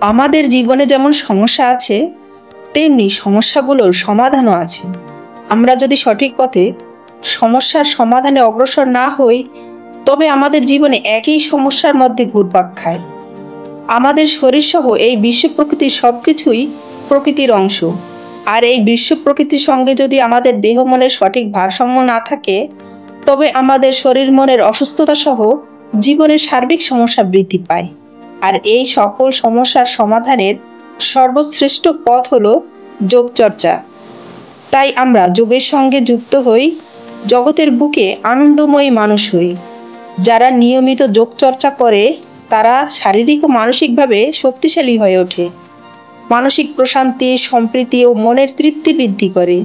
আমাদের জীবনে যেমন সমস্যা আছে, তেমনি সমস্যাগুলোর সমাধানও আছে। আমরা যদি সঠিক পথে সমস্যার সমাধানে অগ্রসর না হই, তবে আমাদের জীবনে একই সমস্যার মধ্যে ঘুরপাক খায়। আমাদের শরীর সহ এই বিশ্ব প্রকৃতির সবকিছুই প্রকৃতির অংশ। আর এই বিশ্ব প্রকৃতির সঙ্গে যদি আমাদের দেহ মনের সঠিক ভারসাম্য না থাকে, তবে আমাদের শরীর মনের অসুস্থতা সহ জীবনের সার্বিক সমস্যা বৃদ্ধি পায়। আর এই সকল সমস্যার সমাধানের সর্বশ্রেষ্ঠ পথ হলো যোগচর্চা। তাই আমরা যোগের সঙ্গে যুক্ত হই, জগতের বুকে আনন্দময়ী মানুষ হই। যারা নিয়মিত যোগচর্চা করে, তারা শারীরিক ও মানসিকভাবে শক্তিশালী হয়ে ওঠে। মানসিক প্রশান্তি, সম্প্রীতি ও মনের তৃপ্তি বৃদ্ধি করে।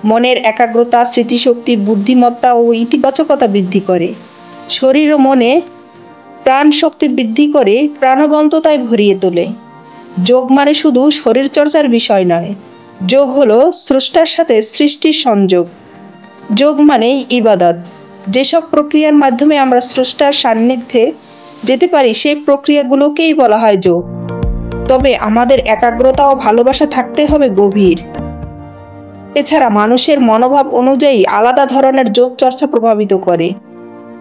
মনের একাগ্রতা, স্মৃতিশক্তি, বুদ্ধিমত্তা ও ইতিবাচকতা বৃদ্ধি করে। শরীর ও মনে প্রাণ শক্তি বৃদ্ধি করে প্রাণবন্ততায় ভরিয়ে তোলে। যোগ মানে শুধু শরীর চর্চার বিষয় নয়, যোগ হলো স্রষ্টার সাথে সৃষ্টির সংযোগ। যোগ মানেই ইবাদত। যেসব প্রক্রিয়ার মাধ্যমে আমরা স্রষ্টার সান্নিধ্যে যেতে পারি, সেই প্রক্রিয়াগুলোকেই বলা হয় যোগ। তবে আমাদের একাগ্রতা ও ভালোবাসা থাকতে হবে গভীর। এছাড়া মানুষের মনোভাব অনুযায়ী আলাদা ধরনের যোগ চর্চা প্রভাবিত করে।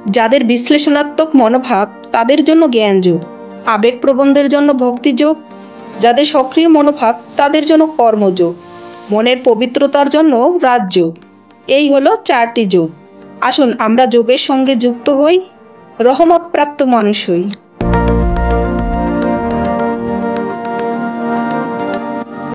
যাদের বিশ্লেষণাত্মক মনোভাব, তাদের জন্য জ্ঞান যোগ। আবেগপ্রবণদের জন্য ভক্তি যোগ। যাদের সক্রিয় মনোভাব, তাদের জন্য কর্মযোগ। মনের পবিত্রতার জন্য রাজযোগ। এই হলো 4টি যোগ। আসুন আমরা যোগের সঙ্গে যুক্ত হই, রহমত প্রাপ্ত মানুষ হই।